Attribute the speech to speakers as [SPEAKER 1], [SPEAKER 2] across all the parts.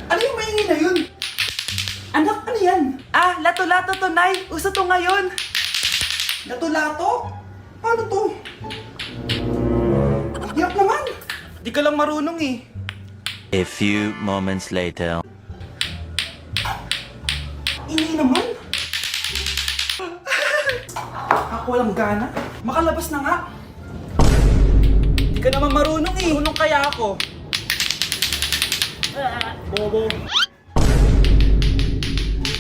[SPEAKER 1] Ano yung maingay na yun? Anak, ano yan? Ah, lato-lato to, Nay. Uso to ngayon. Lato-lato? Paano to? Iyak naman. Di ka lang marunong eh.
[SPEAKER 2] A few moments later.
[SPEAKER 1] Ingay naman. Ako walang gana. Makalabas na nga. Di ka naman marunong eh. Marunong kaya ako. Bobo.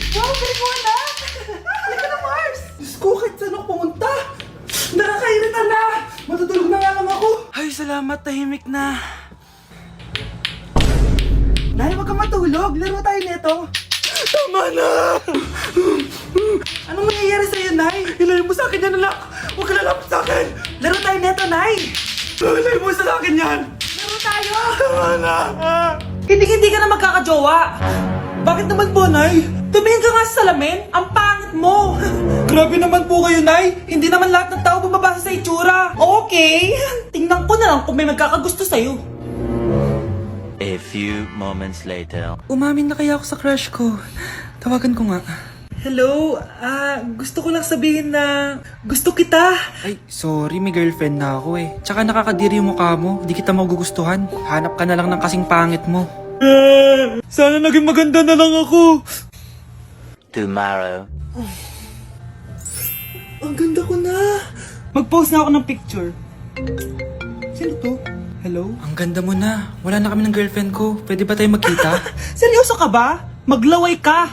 [SPEAKER 1] Wow, galing mo anak! Halika na, Mars! Diyos ko, kahit saan ako pumunta. Nakakairita na! Matutulog na nga lang ako. Ay, salamat, tahimik na. Nay, wag kang matulog. Laro tayo nito. Tama na! Anong nangyayari sa'yo, Nay? Ilayo mo sa akin yan, anak! Huwag ka lalapit sa akin! Laro tayo neto, Nay! Ilayo mo sa akin yan! Laro tayo! Tama na! Hindi ka na magkakajowa! Bakit naman po, Nay? Tumingin ka nga sa salamin! Ang pangit mo! Grabe naman po kayo, Nay! Hindi naman lahat ng tao bumabasa sa itsura! Okay! Tingnan ko na lang kung may magkakagusto sa'yo.
[SPEAKER 2] A few moments later.
[SPEAKER 1] Umamin na kaya ako sa crush ko. Tawagan ko nga. Hello? Gusto ko lang sabihin na gusto kita. Ay, sorry, may girlfriend na ako eh. Tsaka nakakadiri yung mukha mo. Di kita magugustuhan. Hanap ka na lang ng kasing pangit mo. Sana naging maganda na lang ako.
[SPEAKER 2] Tomorrow.
[SPEAKER 1] Ang ganda ko na. Mag-post na ako ng picture. Sino to? Hello? Ang ganda mo na. Wala na kami ng girlfriend ko. Pwede ba tayo magkita? Seryoso ka ba? Maglaway ka.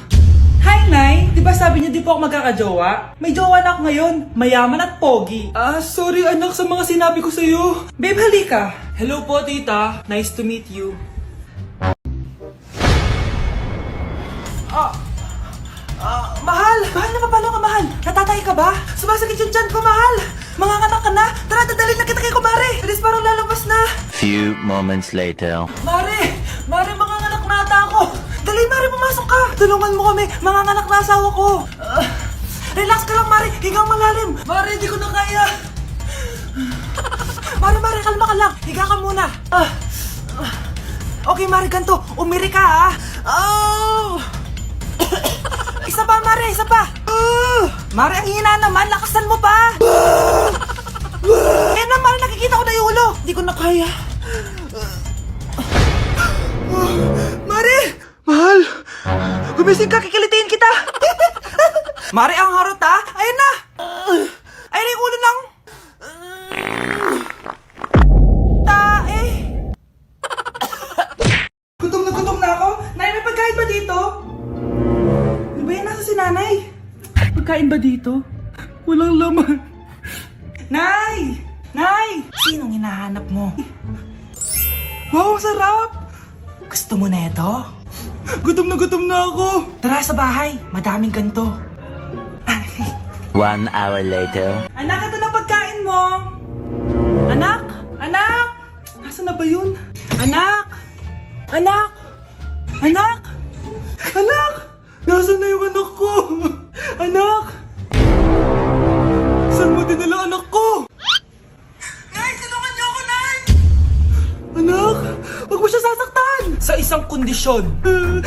[SPEAKER 1] Hi, Nay! Di ba sabi niyo di po ako magkakajowa? May jowa na ako ngayon. Mayaman at pogi. Sorry anak sa mga sinabi ko sa'yo. Babe, halika. Hello po, tita. Nice to meet you. Mahal! Mahal na paano ka, mahal? Natatay ka ba? Sumasakit yung tiyan ko, mahal! Manganganak ka na? Tara, dadalhin na kita kay kumare! Bilis parang lalabas na!
[SPEAKER 2] Few moments later.
[SPEAKER 1] Mare! Mare, manganganak na ata ako! Dali, Mare, pumasok ka! Tulungan mo kami! Manganganak na asawa ko! Relax ka lang, Mare! Higang malalim! Mare, hindi ko na kaya! Mare, kalma ka lang! Higa ka muna! Okay, Mare, ganito! Umiri ka, ha! Isa pa, Mare! Isa pa! Mare, ang hina naman! Lakasan mo pa! Ayan na, Mare! Nakikita ko na yung ulo! Hindi ko na kaya! Mare! Mahal! Gumising ka! Kikilitiin kita! Mare, ang harot, ha! Ayan na! Ayan yung ulo ng... tae! Gutom na ako! Nay, may pagkain ba dito? Ano ba yan? Nasa si nanay? Pagkain ba dito? Walang laman. Nay! Nay! Sinong hinahanap mo? Wow, sarap! Gusto mo na ito? Gutom na ako! Tara sa bahay, madaming ganito.
[SPEAKER 2] 1 hour later.
[SPEAKER 1] Anak, ito na pagkain mo! Anak! Anak! Nasaan na ba yun? Anak! Anak! Anak! Anak! Nasaan na yung anak ko? Anak! Saan mo dinala anak ko? Nay, tulungan niyo ako, Nay! Anak! Huwag mo siya sasaktan! Sa isang kondisyon.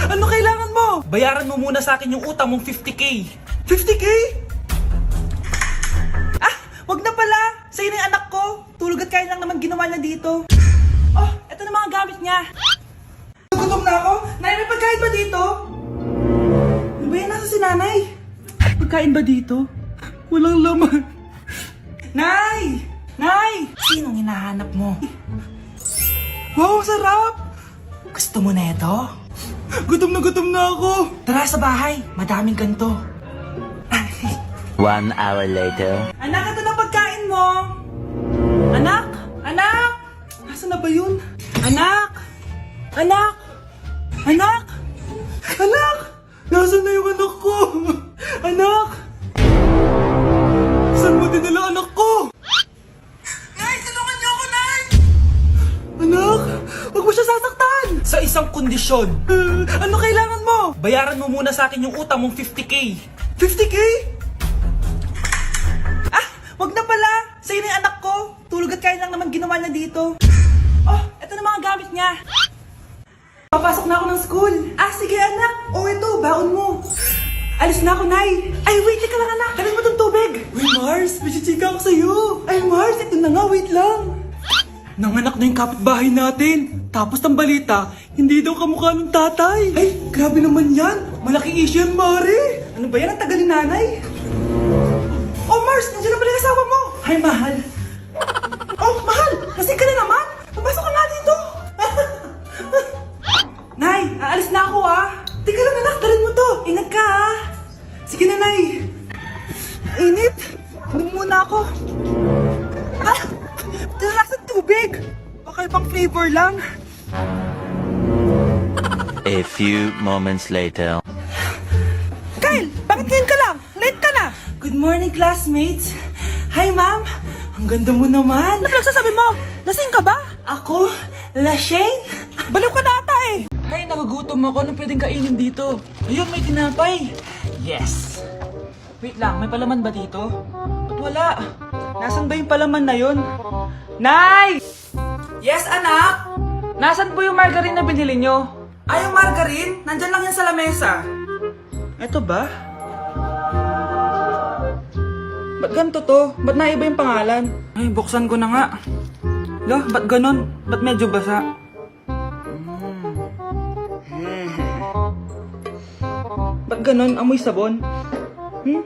[SPEAKER 1] Ano kailangan mo? Bayaran mo muna sa akin yung utang mong 50k. 50k? Wag na pala! Sa'yo na yung anak ko! Tulog at kain lang naman ginawa niya dito. Oh, eto na mga gamit niya. Gutom na ako? Nay, may pagkain ba dito? Ano ba yan? Nasa si nanay? Pagkain ba dito? Walang laman. Nay! Nay! Sinong hinahanap mo? Wow, sarap! Gusto mo na ito? Gutom na ako. Tara sa bahay, madaming ganito.
[SPEAKER 2] 1 hour later.
[SPEAKER 1] Anak, ito na pagkain mo! Anak! Anak! Nasaan na ba yun? Anak! Anak! Anak! Anak! Nasaan na yung anak ko? Anak! Saan mo dinala anak ko? Nay, tulungan niyo ako, Nay! Anak! Huwag mo siya sasaktan! Sa isang kondisyon. Ano kailangan mo? Bayaran mo muna sa akin yung utang mong 50k. 50k? Wag na pala! Sa'yo na yung anak ko! Tulog at kain lang naman ginawa niya dito. Oh, eto na mga gamit niya. Papasok na ako ng school. Ah, sige anak. O ito, baon mo. Alis na ako, Nay. Ay, wait, teka lang anak. Dalhin mo tong tubig. Uy, Mars, may chichika ako sa'yo. Ay, Mars, ito na nga, wait lang. Nanganak na yung kapitbahay natin. Tapos ang balita, hindi daw kamukha ng tatay. Ay, grabe naman yan. Malaking issue yan, Mari. Ano ba yan? Ang tagal ni nanay. Oh, Mars, nandiyan na pala yung asawa mo. Hi, mahal. Oh, mahal, lasing ka na naman. Papasok ka nga dito. Nay, aalis na ako ah. Teka lang anak, dalhin mo to. Ingat ka ah. Sige na, Nay. Init. Dumi muna ako. Ah, talakas ng tubig. Baka ibang flavor lang.
[SPEAKER 2] A few moments later.
[SPEAKER 1] Kyle, bakit ngayon ka lang? Late ka na. Good morning, classmates. Hi, ma'am. Ang ganda mo naman. Ano nagsasabi mo? Lasing ka ba? Ako? Lasing? Baliw ka na ata eh. Ay, nagugutom ako. Anong pwedeng kainin dito? Ayun, may tinapay. Yes. Wait lang, may palaman ba dito? Ba't wala? Nasaan ba yung palaman na yun? Nay! Yes, anak? Nasaan po yung margarine na binili nyo? Ay, yung margarine? Nandyan lang yan sa lamesa. Eto ba? Ba't ganito to? Ba't naiba yung pangalan? Ay, buksan ko na nga. Lo, ba't ganon? Ba't medyo basa? Ba't ganon? Amoy sabon?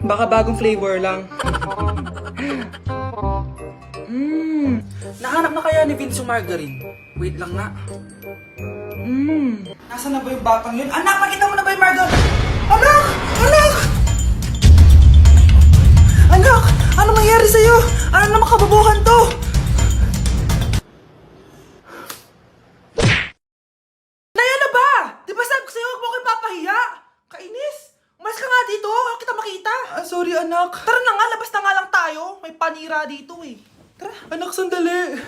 [SPEAKER 1] Baka bagong flavor lang. Nahanap na kaya ni Vince yung margarine? Wait lang nga. Nasaan na ba yung batang yun? Anak, nakita mo na ba yung margarine? Anak! Anak! Anak! Ano mangyari sa'yo? Ano naman kababuhan to? Nay, ano ba? Di ba sabi ko sa'yo, huwag mo kayo papahiya? Kainis! Umalis ka nga dito, huwag kita makita. Sorry anak. Tara na nga, labas na nga lang tayo. May panira dito eh. Tara. Anak, sandali.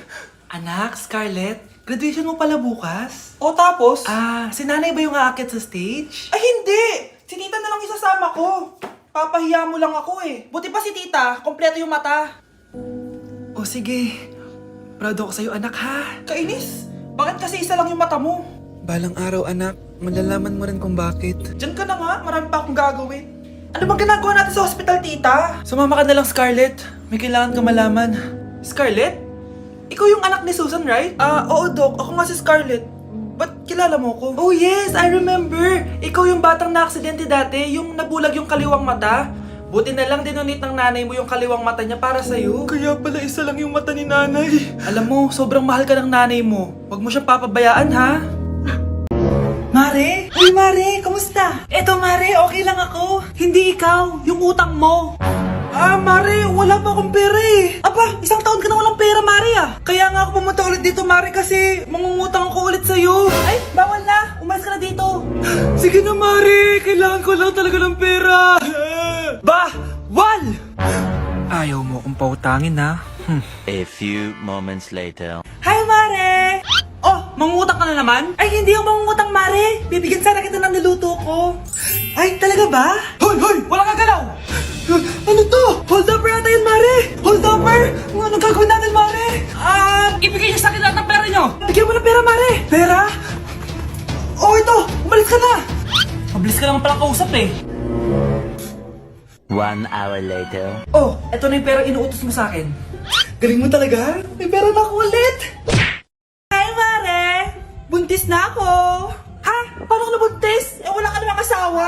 [SPEAKER 1] Anak, Scarlett, graduation mo pala bukas? O tapos? Si nanay ba yung aakit sa stage? Ay hindi! Si tita na lang isasama ko. Papahiya mo lang ako eh. Buti pa si tita, kompleto yung mata. O sige, proud ako sa'yo anak ha. Kainis, bakit kasi isa lang yung mata mo? Balang araw anak, malalaman mo rin kung bakit. Diyan ka na nga, marami pa akong gagawin. Ano bang ginagawa natin sa hospital tita? Sumama ka na lang Scarlett, may kailangan ka malaman. Scarlett? Ikaw yung anak ni Susan, right? Oo Doc, ako nga si Scarlett. Ba't kilala mo ko? Oh yes, I remember! Ikaw yung batang na-aksidente dati, yung nabulag yung kaliwang mata. Buti na lang dinonate ng nanay mo yung kaliwang mata niya para sa'yo. Kaya pala isa lang yung mata ni nanay. Alam mo, sobrang mahal ka ng nanay mo. Huwag mo siyang papabayaan, ha? Mare? Uy Mare, kamusta? Eto Mare, okay lang ako. Hindi ikaw, yung utang mo. Mare, wala pa akong pera eh. Aba, isang taon ka na walang pera, Mare ah. Kaya nga ako pumunta ulit dito, Mare, kasi mangungutang ako ulit sa'yo. Ay, bawal na. Umalis ka na dito. Sige na, Mare. Kailangan ko lang talaga ng pera. Bawal! Ayaw mo akong pautangin, ha?
[SPEAKER 2] A few moments later.
[SPEAKER 1] Hi, Mare! Oh, mangungutang ka na naman? Ay, hindi ako mangungutang, Mare. Bibigyan sana kita ng niluto ko. Ay, talaga ba? Hoy, hoy! Wala kang galaw! Ano to? Hold upper ata yun, Mare! Hold upper! Anong gagawin natin, Mare? Ibigay niyo sa akin lahat ng pera niyo! Bigyan mo ng pera, Mare! Pera? Oh, ito! Umalis ka na! Mabilis ka lang palang kausap eh.
[SPEAKER 2] 1 hour later.
[SPEAKER 1] Oh, eto na yung pera inuutos mo sa akin. Galing mo talaga? May pera na ako ulit! Hi, Mare! Buntis na ako! Ha? Paano ka nabuntis? Eh, wala ka namang asawa.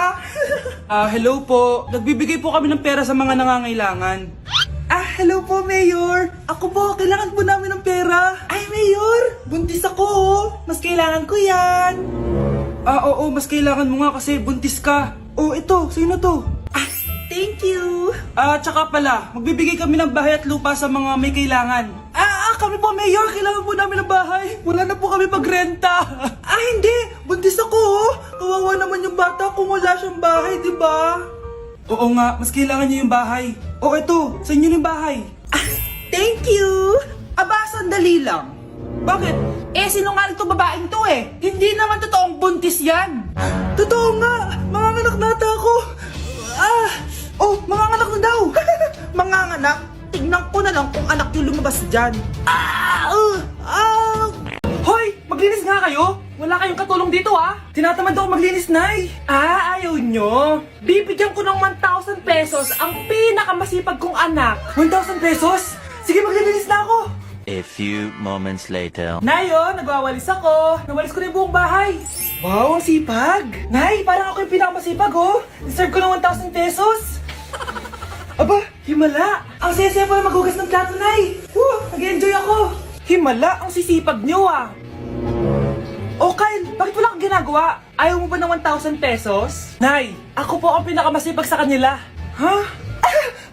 [SPEAKER 1] Hello po. Nagbibigay po kami ng pera sa mga nangangailangan. Hello po, Mayor. Ako po, kailangan po namin ng pera. Ay, Mayor, buntis ako. Mas kailangan ko yan. Oo, mas kailangan mo nga kasi buntis ka. Oh, ito, sino to? Thank you. Tsaka pala, magbibigay kami ng bahay at lupa sa mga may kailangan. Kami po, Mayor. Kailangan po namin ng bahay. Wala na po kami pagrenta. Hindi. Buntis ako, oh. Kawawa naman yung bata kung wala siyang bahay, di ba? Oo nga, mas kailangan niyo yung bahay. Oh, ito. Sa inyo yung bahay. Thank you. Sandali lang. Bakit? Sinungaling to babaeng to eh. Hindi naman totoong buntis yan. Totoo nga. Manganganak na ata ako. Manganganak na daw. Manganganak? Tignan ko na lang kung anak yung lumabas dyan. Hoy! Maglinis nga kayo! Wala kayong katulong dito ah. Tinatamad ako maglinis, Nay. Ayaw nyo. Bibigyan ko ng 1,000 pesos ang pinakamasipag kong anak. 1,000 pesos? Sige, maglilinis na ako.
[SPEAKER 2] A few moments later.
[SPEAKER 1] Nay, oh, nagwawalis ako. Nawalis ko na yung buong bahay. Wow, ang sipag. Nay, parang ako yung pinakamasipag, oh. Deserve ko ng 1,000 pesos. Aba, himala. Ang saya-saya pala maghugas ng plato, Nay. Nag-enjoy ako. Himala, ang sisipag nyo, ah. Oh, Kyle, bakit wala kang ginagawa? Ayaw mo ba ng 1,000 pesos? Nay, ako po ang pinakamasipag sa kanila. Ha?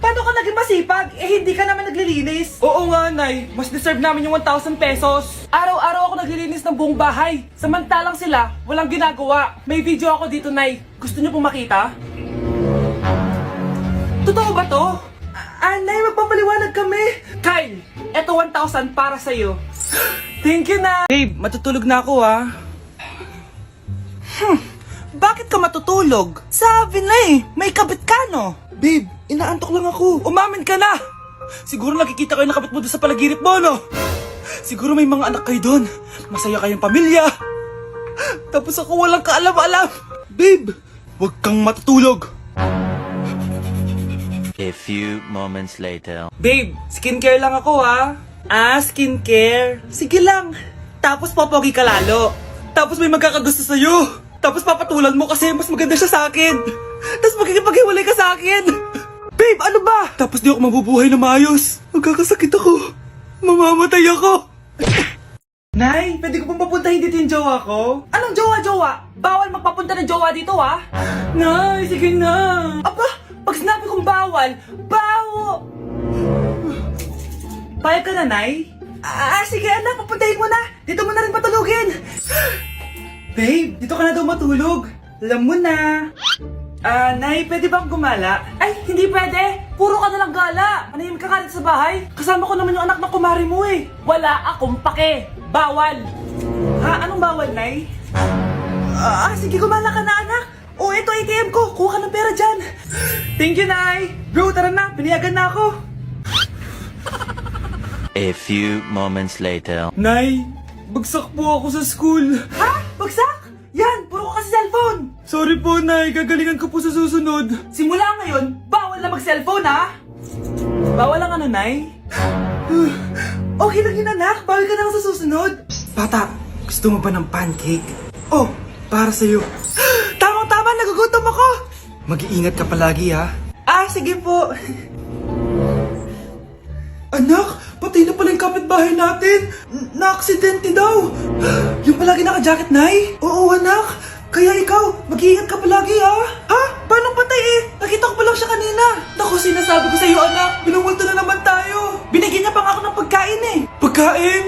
[SPEAKER 1] Paano ka naging masipag? Hindi ka naman naglilinis. Oo nga, Nay. Mas deserve namin yung 1,000 pesos. Araw-araw ako naglilinis ng buong bahay. Samantalang sila, walang ginagawa. May video ako dito, Nay. Gusto niyo pong makita? Totoo ba to? Nay, magpapaliwanag kami. Kyle, eto 1,000 para sa'yo. Thank you, Nay. Babe, matutulog na ako, ah. Bakit ka matutulog? Sabi na may kabit ka, no? Babe, inaantok lang ako. Umamin ka na! Siguro nakikita kayo ng kabit mo doon sa palagirit mo, no? Siguro may mga anak kayo doon. Masaya kayong pamilya. Tapos ako walang kaalam-alam. Babe, huwag kang matutulog.
[SPEAKER 2] A few moments later.
[SPEAKER 1] Babe, skincare lang ako, ha? Skincare. Sige lang. Tapos popogi ka lalo. Tapos may magkakagusto sa'yo. Tapos papatulan mo kasi mas maganda siya sa akin. Tapos magkikipaghiwalay ka sa akin. Babe, ano ba? Tapos di ako mabubuhay na maayos. Magkakasakit ako. Mamamatay ako. Nay, pwede ko pong papuntahin dito yung jowa ko? Anong jowa-jowa? Bawal magpapunta ng jowa dito, ha? Nay, sige na. Aba, pag sinabi kong bawal, bawo. Payag ka na, Nay? Sige anak, papuntahin mo na. Dito mo na rin patulugin. Babe, dito ka na daw matulog. Alam mo na. Nay, pwede bang gumala? Ay, hindi pwede. Puro ka nalang gala. Manahimik ka kalit sa bahay. Kasama ko naman yung anak ng kumari mo eh. Wala akong pake. Bawal. Ha? Anong bawal, Nay? Sige, gumala ka na, anak. Ito ATM ko. Kuha ka ng pera dyan. Thank you, Nay. Bro, tara na. Piniyagan na ako.
[SPEAKER 2] A few moments later.
[SPEAKER 1] Nay, bagsak po ako sa school. Ha? Bagsak? Yan, puro ka kasi cellphone. Sorry po, Nay. Gagalingan ko po sa susunod. Simula ngayon, bawal na mag-cellphone, ha? Bawal lang ano, Nay? Okay lang yun, anak. Bawal ka na lang sa susunod. Bata, gusto mo ba ng pancake? Oh, para sa'yo. Tamang-tama, nagugutom ako. Mag-iingat ka palagi, ha? Sige po. Anak, patay na pala yung kapitbahay natin. Na-aksidente daw. Yung palagi naka-jacket, Nay? Oo, anak. Kaya ikaw, mag-iingat ka palagi, ha? Ha? Paano patay eh? Nakita ko pa lang siya kanina. Naku, sinasabi ko sa'yo, anak. Binumulto na naman tayo. Binigyan niya pa nga ako ng pagkain eh. Pagkain?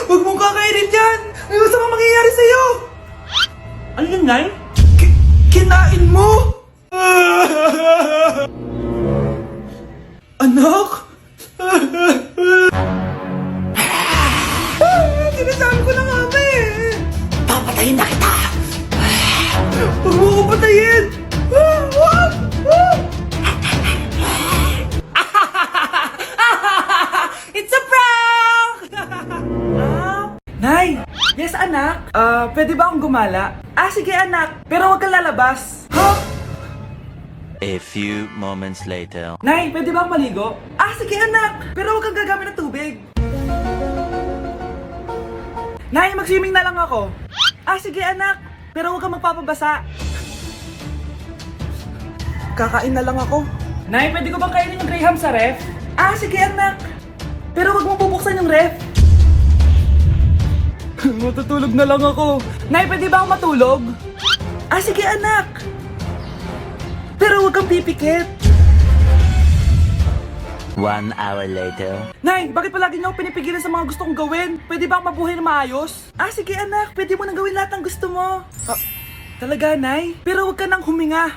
[SPEAKER 1] Huwag mong kakainin yan. May gusto kang mangyayari sa'yo. Ano yun, Nay? Kinain mo? Anak? Sinasabi ko na nga ba eh. Papatayin na kita. Huwag mo ko patayin. It's a prank! Nay! Yes, anak? Pwede ba akong gumala? Sige, anak. Pero huwag kang lalabas. Ha?
[SPEAKER 2] A few moments later.
[SPEAKER 1] Nay, pwede ba akong maligo? Sige, anak. Pero huwag kang gagamit ng tubig. Nay, mag-swimming na lang ako. Sige, anak. Pero huwag kang magpapabasa. Kakain na lang ako. Nay, pwede ko bang kainin yung Graham sa ref? Sige, anak. Pero huwag mong bubuksan yung ref. Matutulog na lang ako. Nay, pwede ba akong matulog? Sige, anak. Pero huwag kang pipikit.
[SPEAKER 2] 1 hour later.
[SPEAKER 1] Nay, bakit palagi niyo ako pinipigilan sa mga gusto kong gawin? Pwede ba akong mabuhay na maayos? Sige, anak. Pwede mo nang gawin lahat ng gusto mo. Talaga, Nay? Pero huwag ka nang huminga.